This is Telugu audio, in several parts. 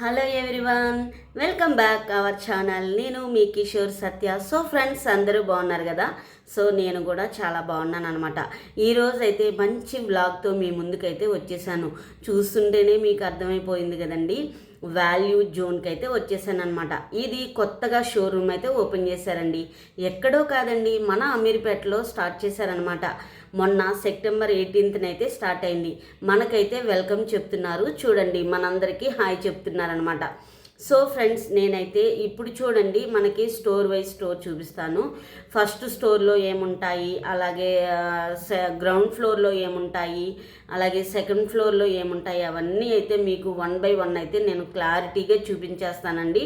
Hello everyone, welcome back our channel. నేను మీ కిషోర్ సత్య. సో ఫ్రెండ్స్, అందరూ బాగున్నారు కదా? సో నేను కూడా చాలా బాగున్నాను అనమాట. ఈరోజు అయితే మంచి వ్లాగ్తో మీ ముందుకైతే వచ్చేసాను. చూస్తుంటేనే మీకు అర్థమైపోయింది కదండి, వాల్యూ జోన్కి అయితే వచ్చేసాను అనమాట. ఇది కొత్తగా షోరూమ్ అయితే ఓపెన్ చేశారండి. ఎక్కడో కాదండి, మన అమీర్పేటలో స్టార్ట్ చేశారనమాట. మొన్న సెప్టెంబర్ 18న అయితే స్టార్ట్ అయింది. మనకైతే వెల్కమ్ చెప్తున్నారు. చూడండి, మనందరికీ హాయ్ చెప్తున్నారనమాట. సో ఫ్రెండ్స్, నేనైతే ఇప్పుడు చూడండి, మనకి స్టోర్ వైజ్ స్టోర్ చూపిస్తాను. ఫస్ట్ స్టోర్లో ఏముంటాయి, అలాగే గ్రౌండ్ ఫ్లోర్లో ఏముంటాయి, అలాగే సెకండ్ ఫ్లోర్లో ఏముంటాయి, అవన్నీ అయితే మీకు 1 by 1 అయితే నేను క్లారిటీగా చూపించేస్తానండి.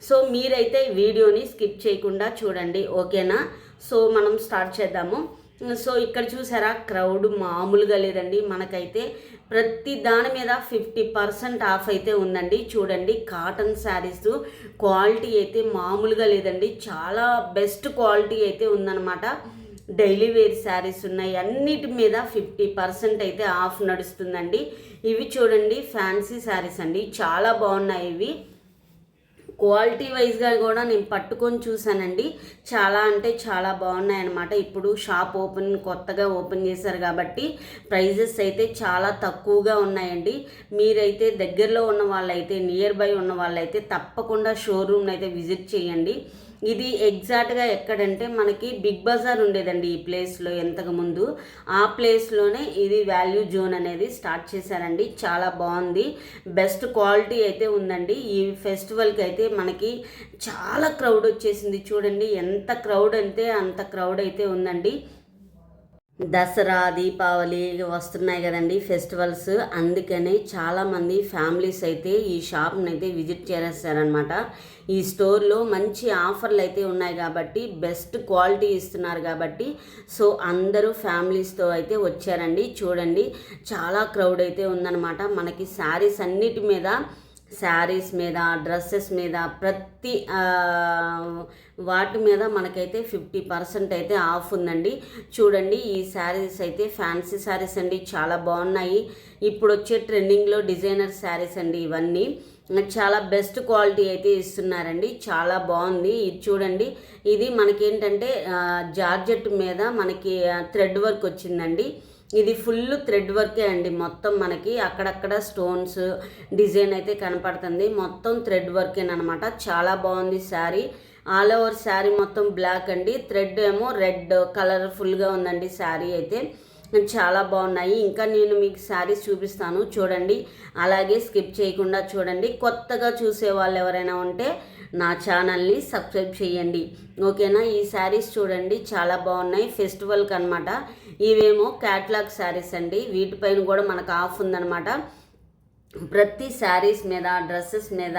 సో మీరైతే వీడియోని స్కిప్ చేయకుండా చూడండి, ఓకేనా? సో మనం స్టార్ట్ చేద్దాము. సో ఇక్కడ చూసారా, క్రౌడ్ మామూలుగా లేదండి. మనకైతే ప్రతి దాని మీద 50% ఆఫ్ అయితే ఉందండి. చూడండి, కాటన్ శారీస్ క్వాలిటీ అయితే మామూలుగా లేదండి. చాలా బెస్ట్ క్వాలిటీ అయితే ఉందన్నమాట. డైలీ వేర్ శారీస్ ఉన్నాయి, అన్నిటి మీద 50% అయితే ఆఫ్ నడుస్తుందండి. ఇవి చూడండి, ఫ్యాన్సీ శారీస్ అండి, చాలా బాగున్నాయి. ఇవి క్వాలిటీ వైజ్గా కూడా నేను పట్టుకొని చూసానండి. చాలా అంటే చాలా బాగున్నాయి అన్నమాట. ఇప్పుడు షాప్ కొత్తగా ఓపెన్ చేశారు కాబట్టి ప్రైజెస్ అయితే చాలా తక్కువగా ఉన్నాయండి. మీరైతే దగ్గరలో ఉన్న వాళ్ళైతే, నియర్ బై ఉన్న వాళ్ళైతే తప్పకుండా షోరూమ్ని అయితే విజిట్ చేయండి. ఇది ఎగ్జాక్ట్గా ఎక్కడంటే, మనకి బిగ్ బజార్ ఉండేదండి ఈ ప్లేస్లో ఎంతకుముందు. ఆ ప్లేస్లోనే ఇది వాల్యూ జోన్ అనేది స్టార్ట్ చేశారండి. చాలా బాగుంది, బెస్ట్ క్వాలిటీ అయితే ఉందండి. ఈ ఫెస్టివల్కి అయితే మనకి చాలా క్రౌడ్ వచ్చేసింది. చూడండి, ఎంత క్రౌడ్ అంటే అంత క్రౌడ్ అయితే ఉందండి. దసరా, దీపావళి వస్తున్నాయి కదండి, ఫెస్టివల్స్. అందుకని చాలామంది ఫ్యామిలీస్ అయితే ఈ షాప్ని అయితే విజిట్ చేస్తారనమాట. ఈ స్టోర్లో మంచి ఆఫర్లు అయితే ఉన్నాయి కాబట్టి, బెస్ట్ క్వాలిటీ ఇస్తున్నారు కాబట్టి, సో అందరూ ఫ్యామిలీస్తో అయితే వచ్చారండి. చూడండి, చాలా క్రౌడ్ అయితే ఉందన్నమాట. మనకి శారీస్ అన్నిటి మీద, శారీస్ మీద, డ్రెస్సెస్ మీద, ప్రతి వాటి మీద మనకైతే 50% అయితే ఆఫ్ ఉందండి. చూడండి, ఈ శారీస్ అయితే ఫ్యాన్సీ శారీస్ అండి, చాలా బాగున్నాయి. ఇప్పుడు వచ్చే ట్రెండింగ్లో డిజైనర్ శారీస్ అండి ఇవన్నీ. చాలా బెస్ట్ క్వాలిటీ అయితే ఇస్తున్నారండి, చాలా బాగుంది. ఇది చూడండి, ఇది మనకేంటంటే జార్జెట్ మీద మనకి థ్రెడ్ వర్క్ వచ్చిందండి. ఇది ఫుల్ థ్రెడ్ వర్కే అండి. మొత్తం మనకి అక్కడక్కడ స్టోన్స్ డిజైన్ అయితే కనపడుతుంది. మొత్తం థ్రెడ్ వర్కేనమాట. చాలా బాగుంది శారీ. ఆల్ ఓవర్ శారీ మొత్తం బ్లాక్ అండి, థ్రెడ్ ఏమో రెడ్ కలర్ఫుల్గా ఉందండి శారీ అయితే. చాలా బాగున్నాయి. ఇంకా నేను మీకు శారీస్ చూపిస్తాను, చూడండి. అలాగే స్కిప్ చేయకుండా చూడండి. కొత్తగా చూసే వాళ్ళు ఎవరైనా ఉంటే నా ఛానల్ని సబ్స్క్రైబ్ చేయండి, ఓకేనా? ఈ శారీస్ చూడండి, చాలా బాగున్నాయి. ఫెస్టివల్కి అనమాట. ఇవేమో క్యాట్లాగ్ శారీస్ అండి, వీటిపైన కూడా మనకు ఆఫ్ ఉందన్నమాట. ప్రతి శారీస్ మీద, డ్రెస్సెస్ మీద,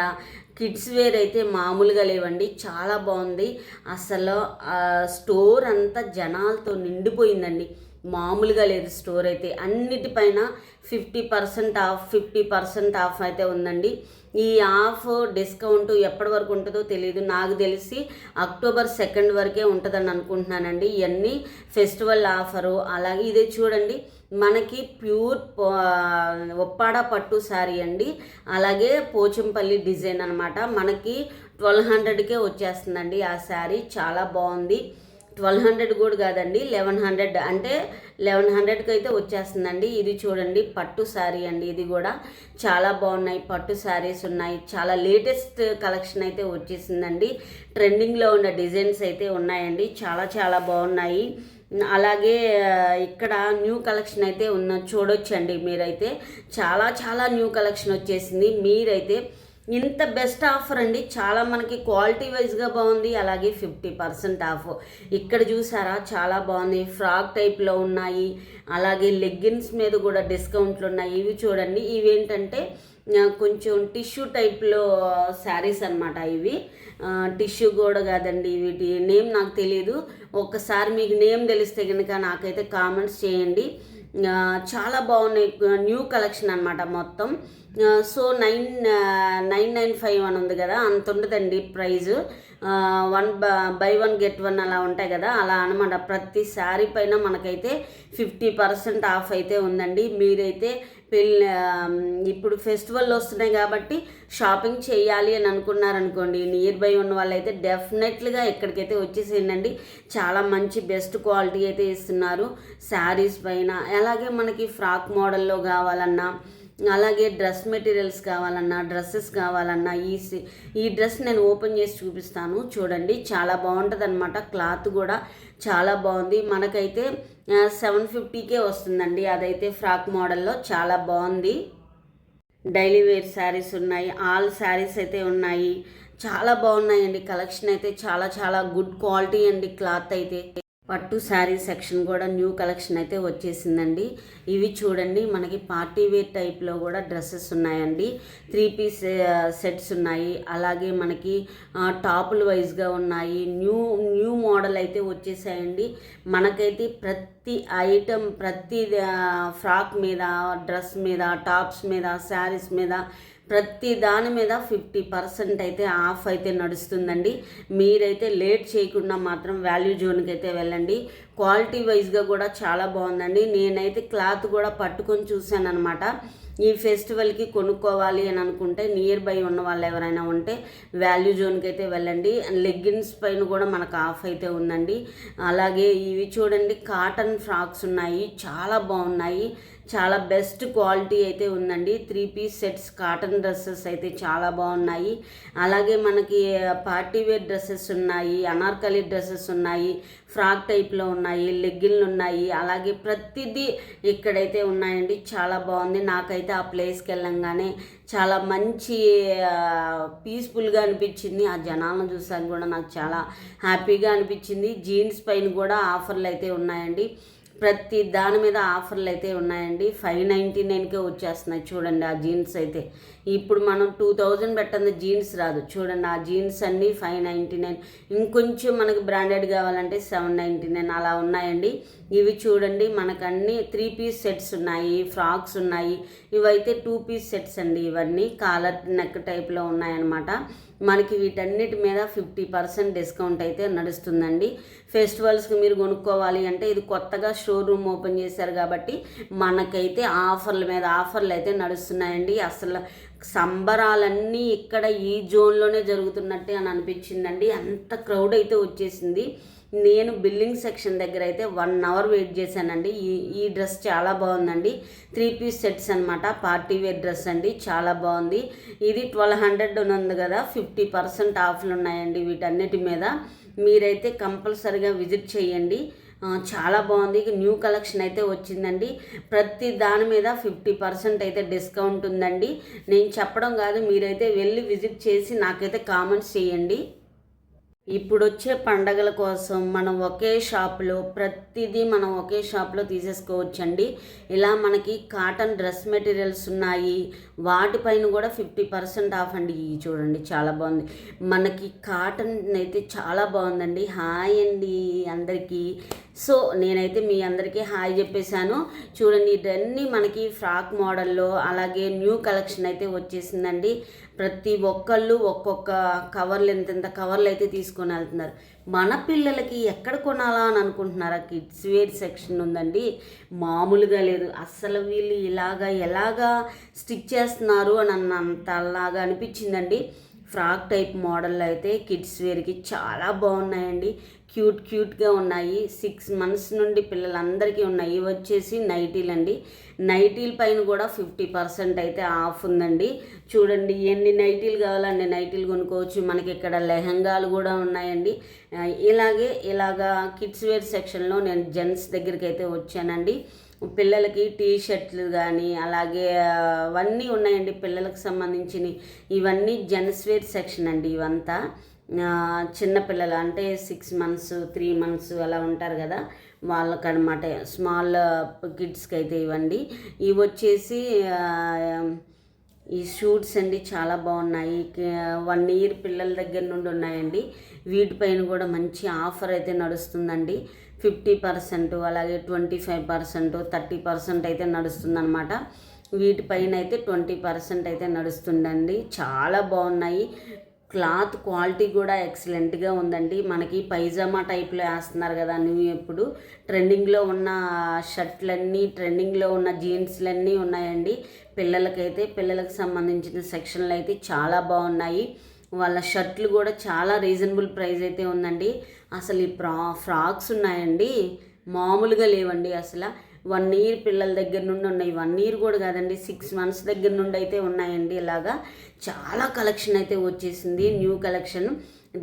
కిడ్స్ వేర్ అయితే మామూలుగా లేవండి, చాలా బాగుంది. అసలు స్టోర్ అంతా జనాలతో నిండిపోయిందండి, మామూలుగా లేదు స్టోర్ అయితే. అన్నిటిపైన 50% ఆఫ్ అయితే ఉందండి. ఈ ఆఫ్ డిస్కౌంట్ ఎప్పటి వరకు ఉంటుందో తెలియదు. నాకు తెలిసి అక్టోబర్ 2 వరకే ఉంటుందని అనుకుంటున్నానండి. ఇవన్నీ ఫెస్టివల్ ఆఫరు. అలాగే ఇదే చూడండి, మనకి ప్యూర్ ఒప్పాడ పట్టు శారీ అండి. అలాగే పోచంపల్లి డిజైన్ అనమాట. మనకి 1200కే వచ్చేస్తుందండి ఆ శారీ. చాలా బాగుంది. 1200 కూడా కాదండి, 1100, అంటే 1100కి అయితే వచ్చేస్తుందండి. ఇది చూడండి, పట్టు శారీ అండి. ఇది కూడా చాలా బాగున్నాయి, పట్టు శారీస్ ఉన్నాయి. చాలా లేటెస్ట్ కలెక్షన్ అయితే వచ్చేసిందండి. ట్రెండింగ్లో ఉన్న డిజైన్స్ అయితే ఉన్నాయండి, చాలా చాలా బాగున్నాయి. అలాగే ఇక్కడ న్యూ కలెక్షన్ అయితే చూడొచ్చండి మీరైతే. చాలా చాలా న్యూ కలెక్షన్ వచ్చేసింది. మీరైతే ఇంత బెస్ట్ ఆఫర్ అండి, చాలా మనకి క్వాలిటీ వైజ్గా బాగుంది. అలాగే 50% ఆఫ్. ఇక్కడ చూసారా, చాలా బాగుంది. ఫ్రాక్ టైప్లో ఉన్నాయి. అలాగే లెగ్గిన్స్ మీద కూడా డిస్కౌంట్లు ఉన్నాయి. ఇవి చూడండి, ఇవేంటంటే కొంచెం టిష్యూ టైప్లో శారీస్ అనమాట. ఇవి టిష్యూ కూడా కాదండి, వీటి నేమ్ నాకు తెలియదు. ఒక్కసారి మీకు నేమ్ తెలిస్తే కనుక నాకైతే కామెంట్స్ చేయండి. చాలా బాగున్నాయి, న్యూ కలెక్షన్ అనమాట మొత్తం. సో 995 అని ఉంది కదా, అంత ఉండదండి ప్రైజు. 1 buy 1 get 1 అలా ఉంటాయి కదా, అలా అనమాట. ప్రతి శారీ పైన మనకైతే 50% ఆఫ్ అయితే ఉందండి. మీరైతే ఇప్పుడు ఫెస్టివల్ వస్తున్నాయి కాబట్టి షాపింగ్ చేయాలి అని అనుకున్నారనుకోండి, నియర్ బై ఉన్న వాళ్ళైతే డెఫినెట్లీగా ఎక్కడికైతే వచ్చేసేయండి. చాలా మంచి బెస్ట్ క్వాలిటీ అయితే ఇస్తున్నారు శారీస్ పైన. అలాగే మనకి ఫ్రాక్ మోడల్లో కావాలన్నా, అలాగే డ్రెస్ మెటీరియల్స్ కావాలన్నా, డ్రెస్సెస్ కావాలన్నా, ఈ డ్రెస్ నేను ఓపెన్ చేసి చూపిస్తాను చూడండి. చాలా బాగుంటుంది అనమాట. క్లాత్ కూడా చాలా బాగుంది. మనకైతే 750కే వస్తుందండి. అదైతే ఫ్రాక్ మోడల్లో చాలా బాగుంది. డైలీ వేర్ శారీస్ ఉన్నాయి, ఆల్ శారీస్ అయితే ఉన్నాయి. చాలా బాగున్నాయండి. కలెక్షన్ అయితే చాలా చాలా గుడ్ క్వాలిటీ అండి. క్లాత్ అయితే పట్టు శారీ సెక్షన్ కూడా న్యూ కలెక్షన్ అయితే వచ్చేసిందండి. ఇవి చూడండి, మనకి పార్టీ వేర్ టైప్లో కూడా డ్రెస్సెస్ ఉన్నాయండి. 3 పీస్ సెట్స్ ఉన్నాయి. అలాగే మనకి టాపులు వైజ్గా ఉన్నాయి. న్యూ మోడల్ అయితే వచ్చేసాయండి. మనకైతే ప్రతి ఐటమ్, ప్రతి ఫ్రాక్ మీద, డ్రెస్ మీద, టాప్స్ మీద, శారీస్ మీద, ప్రతి దాని మీద 50% అయితే ఆఫ్ అయితే నడుస్తుందండి. మీరైతే లేట్ చేయకుండా మాత్రం వాల్యూ జోన్కి అయితే వెళ్ళండి. క్వాలిటీ వైజ్గా కూడా చాలా బాగుందండి. నేనైతే క్లాత్ కూడా పట్టుకొని చూశాను అనమాట. ఈ ఫెస్టివల్కి కొనుక్కోవాలి అని అనుకుంటే నియర్ బై ఉన్న వాళ్ళు ఎవరైనా ఉంటే వాల్యూ జోన్కి అయితే వెళ్ళండి. లెగ్గిన్స్ పైన కూడా మనకు ఆఫ్ అయితే ఉందండి. అలాగే ఇవి చూడండి, కాటన్ ఫ్రాక్స్ ఉన్నాయి, చాలా బాగున్నాయి. చాలా బెస్ట్ క్వాలిటీ అయితే ఉందండి. 3 పీస్ సెట్స్ కాటన్ డ్రెస్సెస్ అయితే చాలా బాగున్నాయి. అలాగే మనకి పార్టీ వేర్ డ్రెస్సెస్ ఉన్నాయి, అనార్కలి డ్రెస్సెస్ ఉన్నాయి, ఫ్రాక్ టైప్లో ఉన్నాయి, లెగ్గిన్లు ఉన్నాయి. అలాగే ప్రతిదీ ఇక్కడైతే ఉన్నాయండి. చాలా బాగుంది. నాకైతే ఆ ప్లేస్కి వెళ్ళంగానే చాలా మంచి పీస్ఫుల్గా అనిపించింది. ఆ జనాలను చూసాక కూడా నాకు చాలా హ్యాపీగా అనిపించింది. జీన్స్ పైన కూడా ఆఫర్లు అయితే ఉన్నాయండి. ప్రతి దాని మీద ఆఫర్లు అయితే ఉన్నాయండి. 599కే వచ్చేస్తున్నాయి చూడండి. ఆ జీన్స్ అయితే ఇప్పుడు మనం 2000 పెట్టండి జీన్స్ రాదు చూడండి. ఆ జీన్స్ అన్నీ 599. ఇంకొంచెం మనకి బ్రాండెడ్ కావాలంటే 799 అలా ఉన్నాయండి. ఇవి చూడండి, మనకు అన్నీ 3 పీస్ సెట్స్ ఉన్నాయి, ఫ్రాక్స్ ఉన్నాయి. ఇవైతే 2 పీస్ సెట్స్ అండి. ఇవన్నీ కాలర్ నెక్ టైప్లో ఉన్నాయన్నమాట. మనకి వీటన్నిటి మీద 50% డిస్కౌంట్ అయితే నడుస్తుందండి. ఫెస్టివల్స్కి మీరు కొనుక్కోవాలి అంటే, ఇది కొత్తగా షోరూమ్ ఓపెన్ చేశారు కాబట్టి మనకైతే ఆఫర్ల మీద ఆఫర్లు అయితే నడుస్తున్నాయండి. అసలు సంబరాలన్నీ ఇక్కడ ఈ జోన్లోనే జరుగుతున్నట్టే అని అనిపించిందండి. అంత క్రౌడ్ అయితే వచ్చేసింది. నేను బిల్లింగ్ సెక్షన్ దగ్గర అయితే 1 అవర్ వెయిట్ చేశానండి. ఈ డ్రెస్ చాలా బాగుందండి. 3 పీస్ సెట్స్ అనమాట. పార్టీ వేర్ డ్రెస్ అండి, చాలా బాగుంది. ఇది 1200 ఉంది కదా, 50% ఆఫ్లు ఉన్నాయండి వీటన్నిటి మీద. మీరైతే కంపల్సరిగా విజిట్ చేయండి. చాలా బాగుంది. న్యూ కలెక్షన్ అయితే వచ్చిందండి. ప్రతి దాని మీద 50% అయితే డిస్కౌంట్ ఉందండి. నేను చెప్పడం కాదు, మీరైతే వెళ్ళి విజిట్ చేసి నాకైతే కామెంట్స్ చేయండి. ఇప్పుడు వచ్చే పండగల కోసం మనం ఒకే షాప్లో ప్రతిదీ మనం ఒకే షాప్లో తీసేసుకోవచ్చండి. ఇలా మనకి కాటన్ డ్రెస్ మెటీరియల్స్ ఉన్నాయి, వాటిపైన కూడా 50% ఆఫ్ అండి. చూడండి, చాలా బాగుంది. మనకి కాటన్ అయితే చాలా బాగుందండి. హాయ్ అండి అందరికీ. సో నేనైతే మీ అందరికీ హాయ్ చెప్పేశాను. చూడండి, ఇవన్నీ మనకి ఫ్రాక్ మోడల్లో, అలాగే న్యూ కలెక్షన్ అయితే వచ్చేసిందండి. ప్రతి ఒక్కళ్ళు ఒక్కొక్క కవర్లు, ఎంత కవర్లు అయితే తీసుకొని వెళ్తున్నారు. మన పిల్లలకి ఎక్కడ కొనాలా అని అనుకుంటున్నారా? కిడ్స్ వేర్ సెక్షన్ ఉందండి, మామూలుగా లేదు అస్సలు. వీళ్ళు ఎలాగా స్టిక్ చేస్తున్నారు అని అంతలాగా అనిపించిందండి. ఫ్రాక్ టైప్ మోడల్ అయితే కిడ్స్ వేర్కి చాలా బాగున్నాయండి. క్యూట్గా ఉన్నాయి. 6 months నుండి పిల్లలందరికీ ఉన్నాయి. ఇవి వచ్చేసి నైటీలు అండి. నైటీల పైన కూడా 50% అయితే ఆఫ్ ఉందండి. చూడండి, ఎన్ని నైటీలు కావాలండి నైటీలు కొనుక్కోవచ్చు. మనకి ఇక్కడ లెహంగాలు కూడా ఉన్నాయండి. ఇలాగా కిడ్స్ వేర్ సెక్షన్లో నేను జెంట్స్ దగ్గరికి అయితే వచ్చానండి. పిల్లలకి టీ షర్ట్లు కానీ అలాగే అవన్నీ ఉన్నాయండి పిల్లలకు సంబంధించినవి. ఇవన్నీ జెంట్స్ వేర్ సెక్షన్ అండి. ఇవంతా చిన్నపిల్లలు అంటే 6 months 3 months అలా ఉంటారు కదా, వాళ్ళకనమాట. స్మాల్ కిడ్స్కి అయితే ఇవ్వండి. ఇవి వచ్చేసి ఈ షూట్స్ అండి, చాలా బాగున్నాయి. 1 year పిల్లల దగ్గర నుండి ఉన్నాయండి. వీటిపైన కూడా మంచి ఆఫర్ అయితే నడుస్తుందండి. 50%, అలాగే 25%, 30% అయితే నడుస్తుందన్నమాట. వీటిపైన అయితే 20% అయితే నడుస్తుందండి. చాలా బాగున్నాయి. క్లాత్ క్వాలిటీ కూడా ఎక్సలెంట్గా ఉందండి. మనకి పైజామా టైప్లో వేస్తున్నారు కదా నువ్వు ఎప్పుడు ట్రెండింగ్లో ఉన్న షర్ట్లన్నీ, ట్రెండింగ్లో ఉన్న జీన్స్లన్నీ ఉన్నాయండి. పిల్లలకు సంబంధించిన సెక్షన్లు అయితే చాలా బాగున్నాయి. వాళ్ళ షర్ట్లు కూడా చాలా రీజనబుల్ ప్రైస్ అయితే ఉందండి. అసలు ఈ ఫ్రాక్స్ ఉన్నాయండి, మామూలుగా లేవండి. అసలు 1 ఇయర్ పిల్లల దగ్గర నుండి ఉన్నాయి, 1 ఇయర్ కూడా కాదండి, 6 months దగ్గర నుండి అయితే ఉన్నాయండి. ఇలాగా చాలా కలెక్షన్ అయితే వచ్చేసింది, న్యూ కలెక్షన్.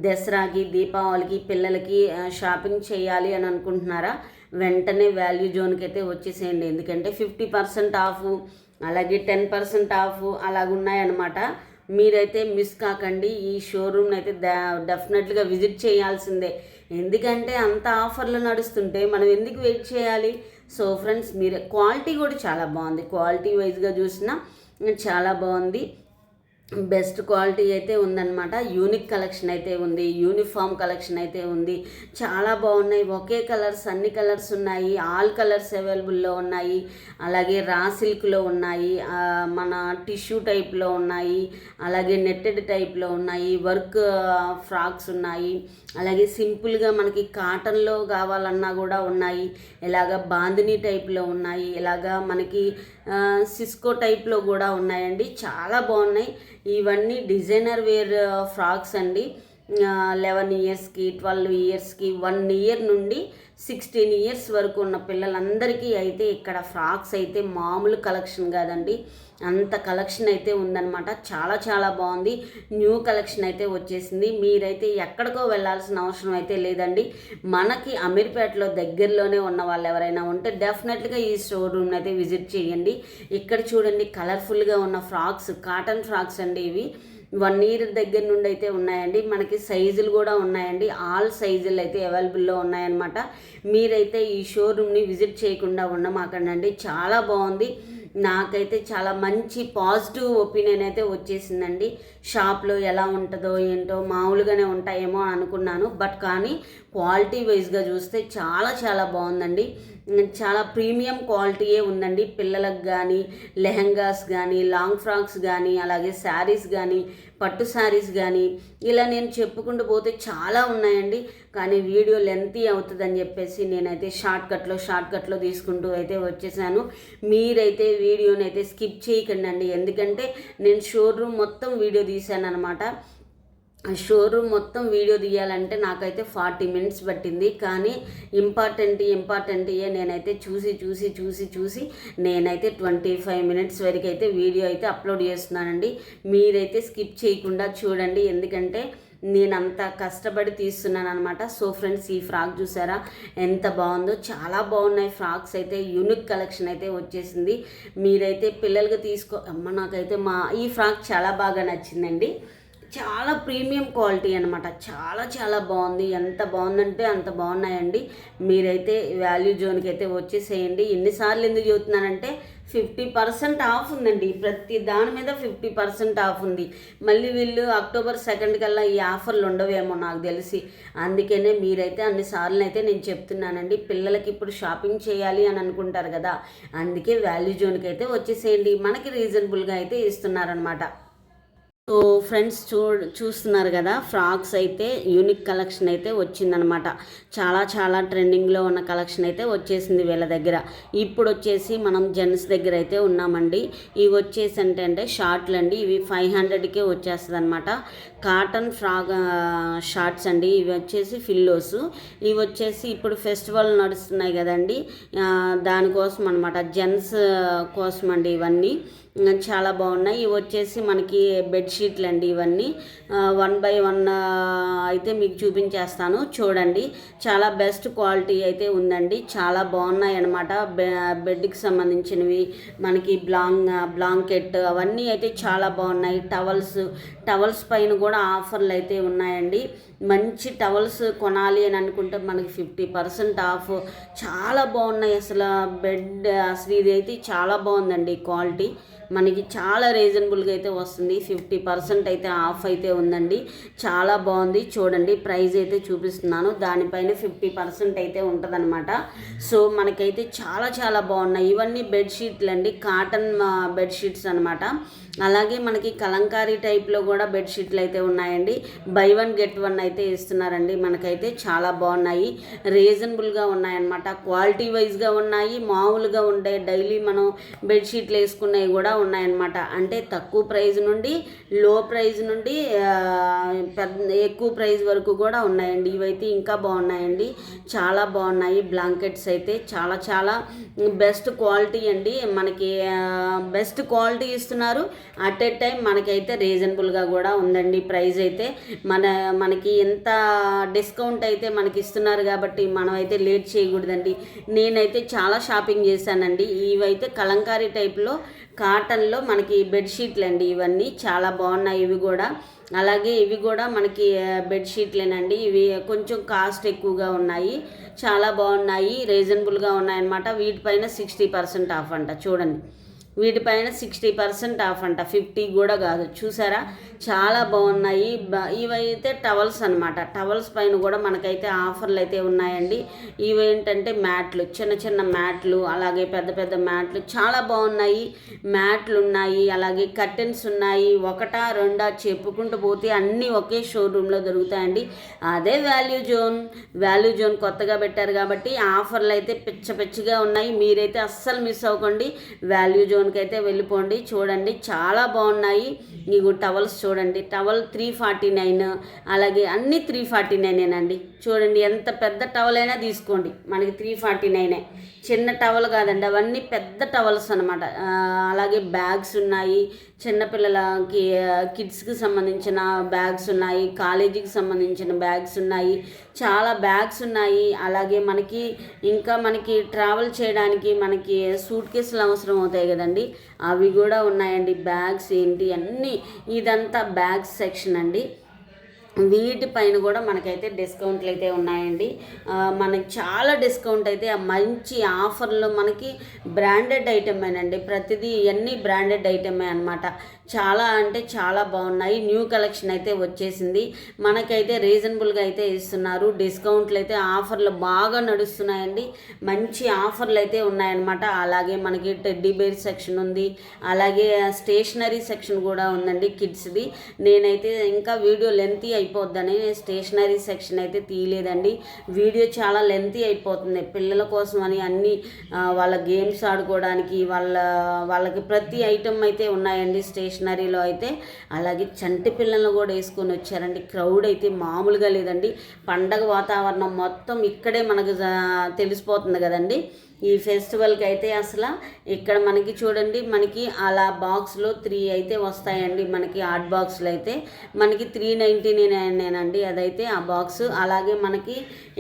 దసరాకి, దీపావళికి పిల్లలకి షాపింగ్ చేయాలి అని అనుకుంటున్నారా, వెంటనే వాల్యూ జోన్కి అయితే వచ్చేసేయండి. ఎందుకంటే 50% ఆఫ్, అలాగే 10% ఆఫ్ అలాగున్నాయన్నమాట. మీరైతే మిస్ కాకండి. ఈ షోరూమ్ని అయితే డెఫినెట్గా విజిట్ చేయాల్సిందే. ఎందుకంటే అంత ఆఫర్లు నడుస్తుంటే మనం ఎందుకు వెయిట్ చేయాలి? సో ఫ్రెండ్స్, మీరు క్వాలిటీ కూడా చాలా బాగుంది. క్వాలిటీ వైజ్గా చూసినా చాలా బాగుంది. బెస్ట్ క్వాలిటీ అయితే ఉందన్నమాట. యూనిక్ కలెక్షన్ అయితే ఉంది, యూనిఫామ్ కలెక్షన్ అయితే ఉంది. చాలా బాగున్నాయి. ఒకే కలర్స్, అన్ని కలర్స్ ఉన్నాయి, ఆల్ కలర్స్ అవైలబుల్లో ఉన్నాయి. అలాగే రా సిల్క్లో ఉన్నాయి, మన టిష్యూ టైప్లో ఉన్నాయి, అలాగే నెట్టెడ్ టైప్లో ఉన్నాయి, వర్క్ ఫ్రాక్స్ ఉన్నాయి, అలాగే సింపుల్గా మనకి కాటన్లో కావాలన్నా కూడా ఉన్నాయి. ఇలాగ బాందినీ టైప్లో ఉన్నాయి, ఇలాగా మనకి సిస్కో టైప్లో కూడా ఉన్నాయండి. చాలా బాగున్నాయి. ఇవన్నీ డిజైనర్ వేర్ ఫ్రాక్స్ అండి. 11 ఇయర్స్కి, 12 ఇయర్స్కి, 1 ఇయర్ నుండి 16 ఇయర్స్ వరకు ఉన్న పిల్లలందరికీ అయితే ఇక్కడ ఫ్రాక్స్ అయితే మామూలు కలెక్షన్ కాదండి, అంత కలెక్షన్ అయితే ఉందన్నమాట. చాలా చాలా బాగుంది. న్యూ కలెక్షన్ అయితే వచ్చేసింది. మీరైతే ఎక్కడికో వెళ్ళాల్సిన అవసరం అయితే లేదండి. మనకి అమీర్పేటలో దగ్గరలోనే ఉన్న వాళ్ళు ఎవరైనా ఉంటే డెఫినెట్గా ఈ షోరూమ్ని అయితే విజిట్ చేయండి. ఇక్కడ చూడండి, కలర్ఫుల్గా ఉన్న ఫ్రాక్స్, కాటన్ ఫ్రాక్స్ అండి ఇవి. 1 ఇయర్ దగ్గర నుండి అయితే ఉన్నాయండి. మనకి సైజులు కూడా ఉన్నాయండి, ఆల్ సైజులు అయితే అవైలబుల్లో ఉన్నాయన్నమాట. మీరైతే ఈ షోరూమ్ని విజిట్ చేయకుండా ఉండమాకండి. చాలా బాగుంది. నాకైతే చాలా మంచి పాజిటివ్ ఒపీనియన్ అయితే వచ్చేసిందండి. షాప్లో ఎలా ఉంటుందో ఏంటో, మామూలుగానే ఉంటాయేమో అనుకున్నాను, బట్ కానీ క్వాలిటీ వైజ్గా చూస్తే చాలా చాలా బాగుందండి. చాలా ప్రీమియం క్వాలిటీయే ఉందండి. పిల్లలకు కానీ, లెహంగాస్ కానీ, లాంగ్ ఫ్రాక్స్ కానీ, అలాగే శారీస్ కానీ, పట్టు శారీస్ కానీ, ఇలా నేను చెప్పుకుంటూ పోతే చాలా ఉన్నాయండి. కానీ వీడియో లెంతీ అవుతుందని చెప్పేసి నేనైతే షార్ట్కట్లో తీసుకుంటూ అయితే వచ్చేసాను. మీరైతే వీడియోని అయితే స్కిప్ చేయకండి, ఎందుకంటే నేను షోరూమ్ మొత్తం వీడియో తీశాను అనమాట. షోరూమ్ మొత్తం వీడియో తీయాలంటే నాకైతే 40 minutes పట్టింది. కానీ ఇంపార్టెంట్ నేనైతే చూసి నేనైతే 25 minutes వరకు అయితే వీడియో అయితే అప్లోడ్ చేస్తున్నానండి. మీరైతే స్కిప్ చేయకుండా చూడండి, ఎందుకంటే నేనంత కష్టపడి తీస్తున్నాను అనమాట. సో ఫ్రెండ్స్, ఈ ఫ్రాక్ చూసారా ఎంత బాగుందో, చాలా బాగున్నాయి ఫ్రాక్స్ అయితే. యూనిక్ కలెక్షన్ అయితే వచ్చేసింది. మీరైతే పిల్లలకి నాకైతే ఈ ఫ్రాక్ చాలా బాగా నచ్చిందండి. చాలా ప్రీమియం క్వాలిటీ అనమాట. చాలా చాలా బాగుంది. ఎంత బాగుందంటే అంత బాగున్నాయండి. మీరైతే వాల్యూ జోన్కి అయితే వచ్చేసేయండి. ఎన్నిసార్లు ఎందుకు చెబుతున్నానంటే 50% ఆఫ్ ఉందండి. ప్రతి దాని మీద 50% ఆఫ్ ఉంది. మళ్ళీ వీళ్ళు October 2 కల్లా ఈ ఆఫర్లు ఉండవేమో నాకు తెలిసి. అందుకనే మీరైతే అన్నిసార్లు అయితే నేను చెప్తున్నానండి. పిల్లలకి ఇప్పుడు షాపింగ్ చేయాలి అని అనుకుంటారు కదా, అందుకే వాల్యూ జోన్కి అయితే వచ్చేసేయండి. మనకి రీజనబుల్గా అయితే ఇస్తున్నారనమాట. సో ఫ్రెండ్స్, చూస్తున్నారు కదా, ఫ్రాక్స్ అయితే యూనిక్ కలెక్షన్ అయితే వచ్చిందనమాట. చాలా చాలా ట్రెండింగ్లో ఉన్న కలెక్షన్ అయితే వచ్చేసింది వీళ్ళ దగ్గర. ఇప్పుడు వచ్చేసి మనం జెంట్స్ దగ్గర అయితే ఉన్నామండి. ఇవి వచ్చేసి అంటే షార్ట్లు అండి. ఇవి 500కే వచ్చేస్తుంది అనమాట. కాటన్ షార్ట్స్ అండి. ఇవి వచ్చేసి ఫిల్లోస్. ఇవి వచ్చేసి ఇప్పుడు ఫెస్టివల్ నడుస్తున్నాయి కదండి, దానికోసం అనమాట, జెంట్స్ కోసం అండి ఇవన్నీ. చాలా బాగున్నాయి. ఇవి వచ్చేసి మనకి బెడ్షీట్లు అండి. ఇవన్నీ 1 by 1 అయితే మీకు చూపించేస్తాను, చూడండి. చాలా బెస్ట్ క్వాలిటీ అయితే ఉందండి. చాలా బాగున్నాయి అన్నమాట. బెడ్కి సంబంధించినవి, మనకి బ్లాంకెట్ అవన్నీ అయితే చాలా బాగున్నాయి. టవల్స్ పైన కూడా ఆఫర్లు అయితే ఉన్నాయండి. మంచి టవల్స్ కొనాలి అని అనుకుంటే మనకి 50% ఆఫ్. చాలా బాగున్నాయి అసలు. అసలు ఇది అయితే చాలా బాగుందండి క్వాలిటీ. మనకి చాలా రీజనబుల్గా అయితే వస్తుంది. 50% అయితే ఆఫ్ అయితే ఉందండి. చాలా బాగుంది. చూడండి ప్రైస్ అయితే చూపిస్తున్నాను, దానిపైన 50% అయితే ఉంటుందన్నమాట. సో మనకైతే చాలా చాలా బాగున్నాయి. ఇవన్నీ బెడ్షీట్లు అండి, కాటన్ బెడ్షీట్స్ అనమాట. అలాగే మనకి కలంకారీ టైప్లో కూడా బెడ్షీట్లు అయితే ఉన్నాయండి. బై 1 get 1 అయితే ఇస్తున్నారండి. మనకైతే చాలా బాగున్నాయి, రీజనబుల్గా ఉన్నాయన్నమాట. క్వాలిటీ వైజ్గా ఉన్నాయి, మామూలుగా ఉండే డైలీ మనం బెడ్షీట్లు వేసుకునేవి కూడా ఉన్నాయన్నమాట. అంటే తక్కువ ప్రైస్ నుండి లో ప్రైస్ నుండి ఎక్కువ ప్రైస్ వరకు కూడా ఉన్నాయండి. ఇవైతే ఇంకా బాగున్నాయండి, చాలా బాగున్నాయి. బ్లాంకెట్స్ అయితే చాలా చాలా బెస్ట్ క్వాలిటీ అండి. మనకి బెస్ట్ క్వాలిటీ ఇస్తున్నారు, అట్ ఏ టైం మనకైతే రీజనబుల్గా కూడా ఉందండి. ప్రైస్ అయితే మనకి ఎంత డిస్కౌంట్ అయితే మనకి ఇస్తున్నారు కాబట్టి మనం అయితే లేట్ చేయకూడదండి. నేనైతే చాలా షాపింగ్ చేశానండి. ఇవైతే కలంకారీ టైప్లో కాటన్లో మనకి బెడ్షీట్లు అండి. ఇవన్నీ చాలా బాగున్నాయి ఇవి కూడా. అలాగే ఇవి కూడా మనకి బెడ్షీట్లేనండి. ఇవి కొంచెం కాస్ట్ ఎక్కువగా ఉన్నాయి, చాలా బాగున్నాయి, రీజనబుల్గా ఉన్నాయన్నమాట. వీటిపైన 60% ఆఫ్ అంట. చూడండి వీటిపైన 60% ఆఫ్ అంట, 50 కూడా కాదు. చూసారా చాలా బాగున్నాయి. ఇవైతే టవల్స్ అనమాట. టవల్స్ పైన కూడా మనకైతే ఆఫర్లు అయితే ఉన్నాయండి. ఇవేంటంటే మ్యాట్లు, చిన్న చిన్న మ్యాట్లు, అలాగే పెద్ద పెద్ద మ్యాట్లు చాలా బాగున్నాయి. మ్యాట్లు ఉన్నాయి, అలాగే కర్టెన్స్ ఉన్నాయి. ఒకటా రెండా చెప్పుకుంటూ పోతే అన్నీ ఒకే షోరూంలో దొరుకుతాయండి. అదే వాల్యూ జోన్ కొత్తగా పెట్టారు కాబట్టి ఆఫర్లు అయితే పిచ్చగా ఉన్నాయి. మీరైతే అస్సలు మిస్ అవ్వకండి, వాల్యూ జోన్కి అయితే వెళ్ళిపోండి. చూడండి చాలా బాగున్నాయి. ఇగో టవల్స్ చూడండి, టవల్ 349, అలాగే అన్నీ 349ఏనండి. చూడండి ఎంత పెద్ద టవల్ అయినా తీసుకోండి, మనకి 349. చిన్న టవల్ కాదండి, అవన్నీ పెద్ద టవల్స్ అనమాట. అలాగే బ్యాగ్స్ ఉన్నాయి, చిన్నపిల్లలకి కిడ్స్కి సంబంధించిన బ్యాగ్స్ ఉన్నాయి, కాలేజీకి సంబంధించిన బ్యాగ్స్ ఉన్నాయి, చాలా బ్యాగ్స్ ఉన్నాయి. అలాగే మనకి ట్రావెల్ చేయడానికి మనకి సూట్ కేసులు అవసరం అవుతాయి కదండి, అవి కూడా ఉన్నాయండి. బ్యాగ్స్ ఏంటి అన్నీ, ఇదంతా బ్యాగ్స్ సెక్షన్ అండి. వీటిపైన కూడా మనకైతే డిస్కౌంట్లు అయితే ఉన్నాయండి. మనకి చాలా డిస్కౌంట్ అయితే, మంచి ఆఫర్లో మనకి బ్రాండెడ్ ఐటమేనండి. ప్రతిదీ ఇవన్నీ బ్రాండెడ్ ఐటమే అనమాట. చాలా అంటే చాలా బాగున్నాయి. న్యూ కలెక్షన్ అయితే వచ్చేసింది. మనకైతే రీజనబుల్గా అయితే ఇస్తున్నారు. డిస్కౌంట్లు అయితే ఆఫర్లు బాగా నడుస్తున్నాయండి. మంచి ఆఫర్లు అయితే ఉన్నాయన్నమాట. అలాగే మనకి టెడ్డీ బేర్ సెక్షన్ ఉంది, అలాగే స్టేషనరీ సెక్షన్ కూడా ఉందండి కిడ్స్ది. నేనైతే ఇంకా వీడియో లెంతీ అయిపోద్దని స్టేషనరీ సెక్షన్ అయితే తీయలేదండి. వీడియో చాలా లెంతీ అయిపోతుంది పిల్లల కోసం అని. అన్నీ వాళ్ళ గేమ్స్ ఆడుకోవడానికి వాళ్ళకి ప్రతి ఐటమ్ అయితే ఉన్నాయండి స్టేషనరీలో అయితే. అలాగే చంటి పిల్లలను కూడా వేసుకొని వచ్చారండి. క్రౌడ్ అయితే మామూలుగా లేదండి. పండగ వాతావరణం మొత్తం ఇక్కడే మనకు తెలిసిపోతుంది కదండి. ఈ ఫెస్టివల్కి అయితే అసలు ఇక్కడ మనకి చూడండి, మనకి అలా బాక్స్లో 3 అయితే వస్తాయండి. మనకి హాట్ బాక్స్లో అయితే మనకి 399 అదైతే ఆ బాక్స్. అలాగే మనకి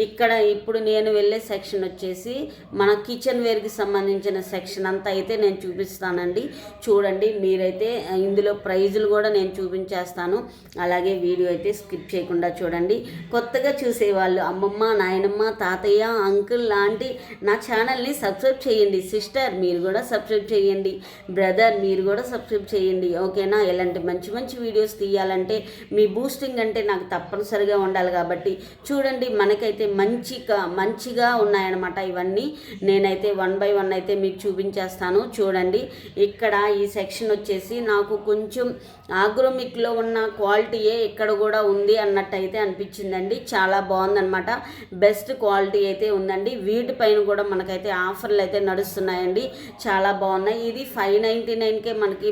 ఇక్కడ ఇప్పుడు నేను వెళ్ళే సెక్షన్ వచ్చేసి మన కిచెన్ వేర్కి సంబంధించిన సెక్షన్ అంతా అయితే నేను చూపిస్తానండి. చూడండి మీరైతే ఇందులో ప్రైజులు కూడా నేను చూపించేస్తాను. అలాగే వీడియో అయితే స్కిప్ చేయకుండా చూడండి. కొత్తగా చూసేవాళ్ళు అమ్మమ్మ, నాయనమ్మ, తాతయ్య, అంకుల్ లాంటి నా ఛానల్ని సబ్స్క్రైబ్ చేయండి. సిస్టర్ మీరు కూడా సబ్స్క్రైబ్ చేయండి. బ్రదర్ మీరు కూడా సబ్స్క్రైబ్ చేయండి. ఓకేనా? ఇలాంటి మంచి మంచి వీడియోస్ తీయాలంటే మీ బూస్టింగ్ అంటే నాకు తప్పనిసరిగా ఉండాలి కాబట్టి చూడండి, మనకైతే మంచిగా ఉన్నాయన్నమాట. ఇవన్నీ నేనైతే 1 by 1 అయితే మీకు చూపించేస్తాను. చూడండి ఇక్కడ ఈ సెక్షన్ వచ్చేసి నాకు కొంచెం ఆగ్రోమిక్లో ఉన్న క్వాలిటీయే ఇక్కడ కూడా ఉంది అన్నట్టు అయితే అనిపించిందండి. చాలా బాగుందన్నమాట. బెస్ట్ క్వాలిటీ అయితే ఉందండి. వీటిపైన కూడా మనకైతే ఆఫర్లు అయితే నడుస్తున్నాయండి. చాలా బాగున్నాయి. ఇది 599కే మనకి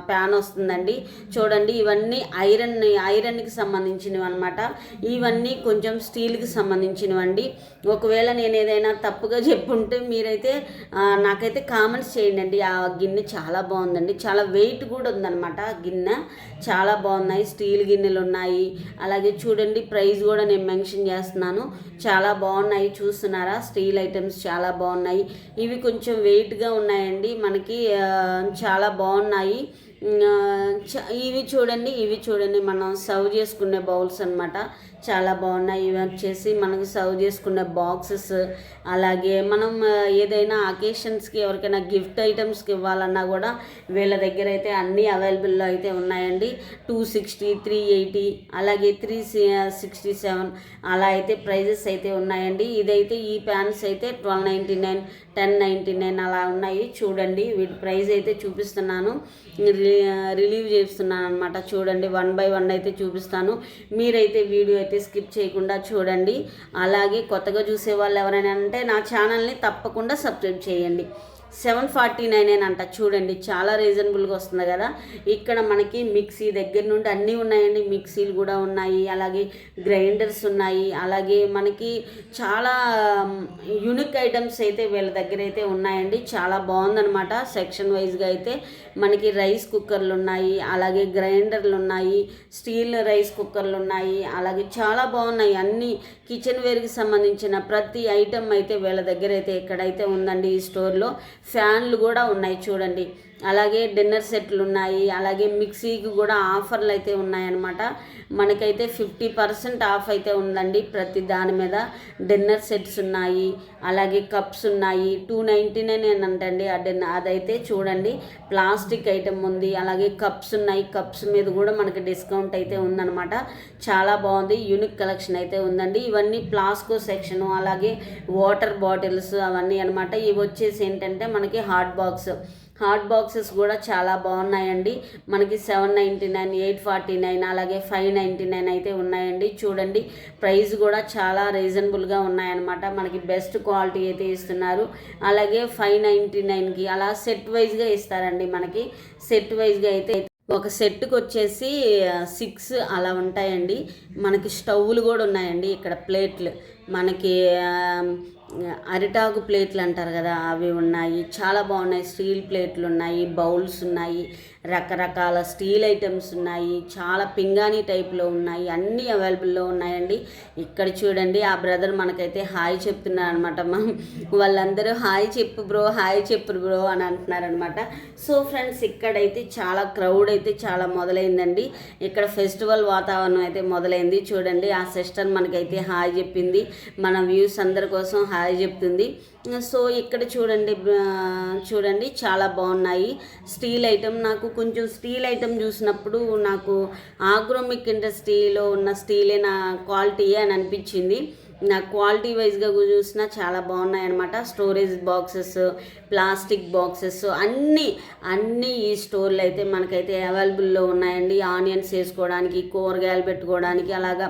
ప్యాన్ వస్తుందండి. చూడండి ఇవన్నీ ఐరన్కి సంబంధించినవి అనమాట. ఇవన్నీ కొంచెం స్టీల్కి సంబంధించినవండి. ఒకవేళ నేను ఏదైనా తప్పుగా చెప్పుంటే మీరైతే నాకైతే కామెంట్స్ చేయండి. ఆ గిన్నె చాలా బాగుందండి, చాలా వెయిట్ కూడా ఉందన్నమాట. గిన్నె చాలా బాగున్నాయి. స్టీల్ గిన్నెలు ఉన్నాయి. అలాగే చూడండి ప్రైస్ కూడా నేను మెన్షన్ చేస్తున్నాను. చాలా బాగున్నాయి, చూస్తున్నారా? స్టీల్ ఐటమ్స్ చాలా బాగున్నాయి. ఇవి కొంచెం వెయిట్గా ఉన్నాయండి. మనకి చాలా బాగున్నాయి. ఇవి చూడండి మనం సర్వ్ చేసుకునే బౌల్స్ అనమాట. చాలా బాగున్నాయి. ఇవి వచ్చేసి మనకు సర్వ్ చేసుకునే బాక్సెస్. అలాగే మనం ఏదైనా అకేషన్స్కి ఎవరికైనా గిఫ్ట్ ఐటమ్స్కి ఇవ్వాలన్నా కూడా వీళ్ళ దగ్గర అయితే అన్నీ అవైలబుల్లో అయితే ఉన్నాయండి. 260, 380, అలాగే 367 అలా అయితే ప్రైజెస్ అయితే ఉన్నాయండి. ఇదైతే ఈ ప్యాన్స్ అయితే 1299, 1099 అలా ఉన్నాయి. చూడండి వీటి ప్రైస్ అయితే చూపిస్తున్నాను, రిలీవ్ చేస్తున్నాను అనమాట. చూడండి 1 by 1 అయితే చూపిస్తాను. మీరైతే వీడియో అయితే స్కిప్ చేయకుండా చూడండి. అలాగే కొత్తగా చూసే వాళ్ళు ఎవరైనా అంటే నా ఛానల్ని తప్పకుండా సబ్స్క్రైబ్ చేయండి. 749 అంట. చూడండి చాలా రీజనబుల్గా వస్తుంది కదా. ఇక్కడ మనకి మిక్సీ దగ్గర నుండి అన్నీ ఉన్నాయండి. మిక్సీలు కూడా ఉన్నాయి, అలాగే గ్రైండర్స్ ఉన్నాయి, అలాగే మనకి చాలా యూనిక్ ఐటమ్స్ అయితే వీళ్ళ దగ్గర అయితే ఉన్నాయండి. చాలా బాగుందనమాట. సెక్షన్ వైజ్గా అయితే మనకి రైస్ కుక్కర్లు ఉన్నాయి, అలాగే గ్రైండర్లు ఉన్నాయి, స్టీల్ రైస్ కుక్కర్లు ఉన్నాయి, అలాగే చాలా బాగున్నాయి. అన్ని కిచెన్ వేర్కి సంబంధించిన ప్రతి ఐటమ్ అయితే వీళ్ళ దగ్గర అయితే ఎక్కడైతే ఉందండి ఈ స్టోర్లో. ఫ్యాన్లు కూడా ఉన్నాయి చూడండి. అలాగే డిన్నర్ సెట్లు ఉన్నాయి, అలాగే మిక్సీకి కూడా ఆఫర్లు అయితే ఉన్నాయన్నమాట. మనకైతే 50% ఆఫ్ అయితే ఉందండి ప్రతి దాని మీద. డిన్నర్ సెట్స్ ఉన్నాయి, అలాగే కప్స్ ఉన్నాయి. 299 అంటండి అదైతే చూడండి. ప్లాస్టిక్ ఐటమ్ ఉంది, అలాగే కప్స్ ఉన్నాయి. కప్స్ మీద కూడా మనకి డిస్కౌంట్ అయితే ఉందన్నమాట. చాలా బాగుంది. యూనిక్ కలెక్షన్ అయితే ఉందండి. ఇవన్నీ ప్లాస్కో సెక్షను, అలాగే వాటర్ బాటిల్స్ అవన్నీ అనమాట. ఇవి వచ్చేసి ఏంటంటే మనకి హాట్ బాక్సెస్ కూడా చాలా బాగున్నాయండి. మనకి 799, 849, అలాగే 599 అయితే ఉన్నాయండి. చూడండి ప్రైస్ కూడా చాలా రీజనబుల్గా ఉన్నాయన్నమాట. మనకి బెస్ట్ క్వాలిటీ అయితే ఇస్తున్నారు. అలాగే 599కి అలా సెట్ వైజ్గా ఇస్తారండి. మనకి సెట్ వైజ్గా అయితే ఒక సెట్కి వచ్చేసి 6 అలా ఉంటాయండి. మనకి స్టవ్లు కూడా ఉన్నాయండి. ఇక్కడ ప్లేట్లు మనకి అరిటాకు ప్లేట్లు అంటారు కదా, అవి ఉన్నాయి. చాలా బాగున్నాయి. స్టీల్ ప్లేట్లు ఉన్నాయి, బౌల్స్ ఉన్నాయి, రకరకాల స్టీల్ ఐటమ్స్ ఉన్నాయి, చాలా పింగాణి టైప్లో ఉన్నాయి. అన్నీ అవైలబుల్లో ఉన్నాయండి. ఇక్కడ చూడండి ఆ బ్రదర్ మనకైతే హాయ్ చెప్తున్నారు అనమాట. వాళ్ళందరూ హాయ్ చెప్పు బ్రో అని అంటున్నారనమాట. సో ఫ్రెండ్స్ ఇక్కడైతే చాలా క్రౌడ్ అయితే చాలా మొదలైందండి. ఇక్కడ ఫెస్టివల్ వాతావరణం అయితే మొదలైంది. చూడండి ఆ సిస్టర్ మనకైతే హాయ్ చెప్పింది, మన వ్యూస్ అందరి కోసం హాయ్ చెప్తుంది. సో ఇక్కడ చూడండి చాలా బాగున్నాయి. స్టీల్ ఐటమ్ నాకు కొంచెం స్టీల్ ఐటమ్ చూసినప్పుడు నాకు ఆగ్రోమిక్ ఇండస్ట్రీలో ఉన్న స్టీలే నా క్వాలిటీయే అని అనిపించింది. నా క్వాలిటీ వైజ్గా చూసినా చాలా బాగున్నాయి అనమాట. స్టోరేజ్ బాక్సెస్, ప్లాస్టిక్ బాక్సెస్ అన్నీ ఈ స్టోర్లో అయితే మనకైతే అవైలబుల్లో ఉన్నాయండి. ఆనియన్స్ వేసుకోవడానికి, కూరగాయలు పెట్టుకోవడానికి, అలాగా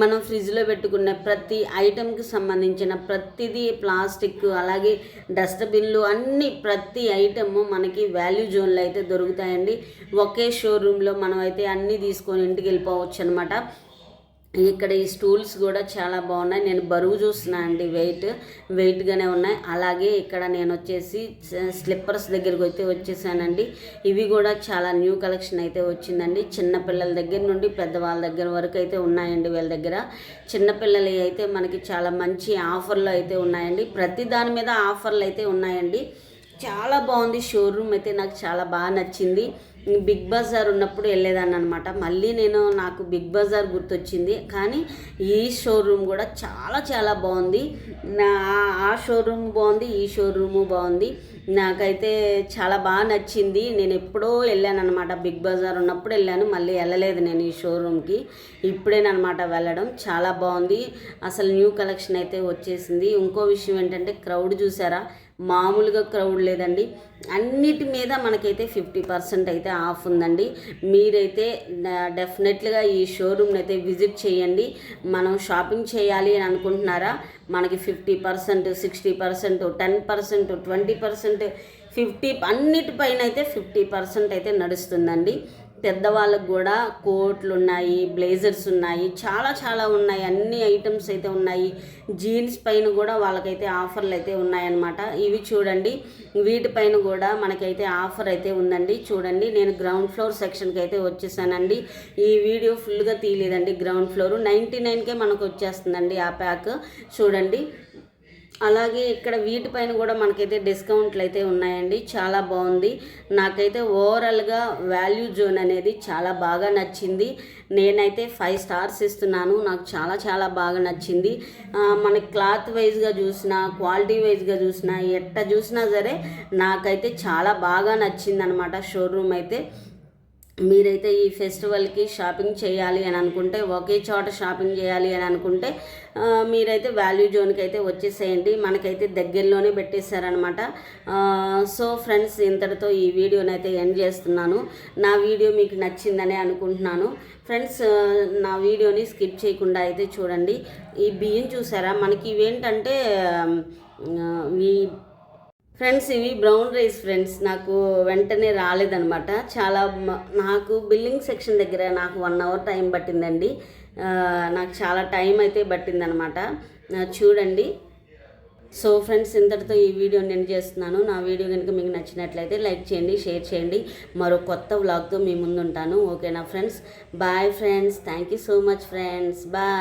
మనం ఫ్రిడ్జ్లో పెట్టుకునే ప్రతి ఐటెంకి సంబంధించిన ప్రతిదీ ప్లాస్టిక్, అలాగే డస్ట్బిన్లు అన్నీ ప్రతి ఐటమ్ మనకి వాల్యూ జోన్లో అయితే దొరుకుతాయండి. ఒకే షోరూంలో మనం అయితే అన్నీ తీసుకొని ఇంటికి వెళ్ళిపోవచ్చు అనమాట. ఇక్కడ ఈ స్టూల్స్ కూడా చాలా బాగున్నాయి. నేను బరువు చూస్తున్నా అండి, వెయిట్గానే ఉన్నాయి. అలాగే ఇక్కడ నేను వచ్చేసి స్లిప్పర్స్ దగ్గరకు అయితే వచ్చేసానండి. ఇవి కూడా చాలా న్యూ కలెక్షన్ అయితే వచ్చిందండి. చిన్నపిల్లల దగ్గర నుండి పెద్దవాళ్ళ దగ్గర వరకు అయితే ఉన్నాయండి వీళ్ళ దగ్గర. చిన్నపిల్లలు అయితే మనకి చాలా మంచి ఆఫర్లు అయితే ఉన్నాయండి. ప్రతి దాని మీద ఆఫర్లు అయితే ఉన్నాయండి. చాలా బాగుంది షోరూమ్ అయితే, నాకు చాలా బాగా నచ్చింది. బిగ్ బజార్ ఉన్నప్పుడు వెళ్ళేదాన్ని అనమాట. మళ్ళీ నాకు బిగ్ బజార్ గుర్తొచ్చింది, కానీ ఈ షోరూమ్ కూడా చాలా చాలా బాగుంది. ఆ షోరూమ్ బాగుంది, ఈ షోరూము బాగుంది. నాకైతే చాలా బాగా నచ్చింది. నేను ఎప్పుడో వెళ్ళాను అనమాట, బిగ్ బజార్ ఉన్నప్పుడు వెళ్ళాను, మళ్ళీ వెళ్ళలేదు నేను ఈ షోరూమ్కి. ఇప్పుడేనమాట వెళ్ళడం. చాలా బాగుంది. అసలు న్యూ కలెక్షన్ అయితే వచ్చేసింది. ఇంకో విషయం ఏంటంటే క్రౌడ్ చూసారా, మామూలుగా క్రౌడ్ లేదండి. అన్నిటి మీద మనకైతే 50% అయితే ఆఫ్ ఉందండి. మీరైతే డెఫినెట్గా ఈ షోరూమ్ని అయితే విజిట్ చేయండి. మనం షాపింగ్ చేయాలి అని అనుకుంటున్నారా, మనకి 50%, 60%, 10%, 20%, 50 అన్నిటిపైన అయితే 50% అయితే నడుస్తుందండి. పెద్దవాళ్ళకు కూడా కోట్లు ఉన్నాయి, బ్లేజర్స్ ఉన్నాయి, చాలా చాలా ఉన్నాయి. అన్ని ఐటమ్స్ అయితే ఉన్నాయి. జీన్స్ పైన కూడా వాళ్ళకైతే ఆఫర్లు అయితే ఉన్నాయన్నమాట. ఇవి చూడండి, వీటిపైన కూడా మనకైతే ఆఫర్ అయితే ఉందండి. చూడండి, నేను గ్రౌండ్ ఫ్లోర్ సెక్షన్కి అయితే వచ్చేసానండి. ఈ వీడియో ఫుల్గా తీయలేదండి. గ్రౌండ్ ఫ్లోర్ 99కే మనకు వచ్చేస్తుందండి ఆ ప్యాక్. చూడండి అలాగే ఇక్కడ వీటిపైన కూడా మనకైతే డిస్కౌంట్లు అయితే ఉన్నాయండి. చాలా బాగుంది. నాకైతే ఓవరాల్గా వాల్యూ జోన్ అనేది చాలా బాగా నచ్చింది. నేనైతే 5 స్టార్స్ ఇస్తున్నాను. నాకు చాలా చాలా బాగా నచ్చింది. మనకి క్లాత్ వైజ్గా చూసినా, క్వాలిటీ వైజ్గా చూసినా, ఎట్ట చూసినా సరే నాకైతే చాలా బాగా నచ్చింది అనమాట షోరూమ్ అయితే. మీరైతే ఈ ఫెస్టివల్కి షాపింగ్ చేయాలి అని అనుకుంటే, ఒకే చోట షాపింగ్ చేయాలి అని అనుకుంటే మీరైతే వాల్యూ జోన్కి అయితే వచ్చేసేయండి. మనకైతే దగ్గరలోనే పెట్టేశారనమాట. సో ఫ్రెండ్స్, ఇంతటితో ఈ వీడియోని అయితే ఎండ్ చేస్తున్నాను. నా వీడియో మీకు నచ్చిందని అనుకుంటున్నాను. ఫ్రెండ్స్, నా వీడియోని స్కిప్ చేయకుండా అయితే చూడండి. ఈ బియ్యం చూసారా, మనకి ఇవేంటంటే ఫ్రెండ్స్, ఇవి బ్రౌన్ రైస్ ఫ్రెండ్స్. నాకు వెంటనే రాలేదనమాట. నాకు బిల్లింగ్ సెక్షన్ దగ్గర నాకు 1 అవర్ టైం పట్టిందండి. నాకు చాలా టైం అయితే పట్టిందనమాట. చూడండి. సో ఫ్రెండ్స్, ఇంతటితో ఈ వీడియో నేను చేస్తున్నాను. నా వీడియో కనుక మీకు నచ్చినట్లయితే లైక్ చేయండి, షేర్ చేయండి. మరో కొత్త వ్లాగ్తో మీ ముందు ఉంటాను. ఓకేనా friends? Bye friends. Thank you so much friends. Bye.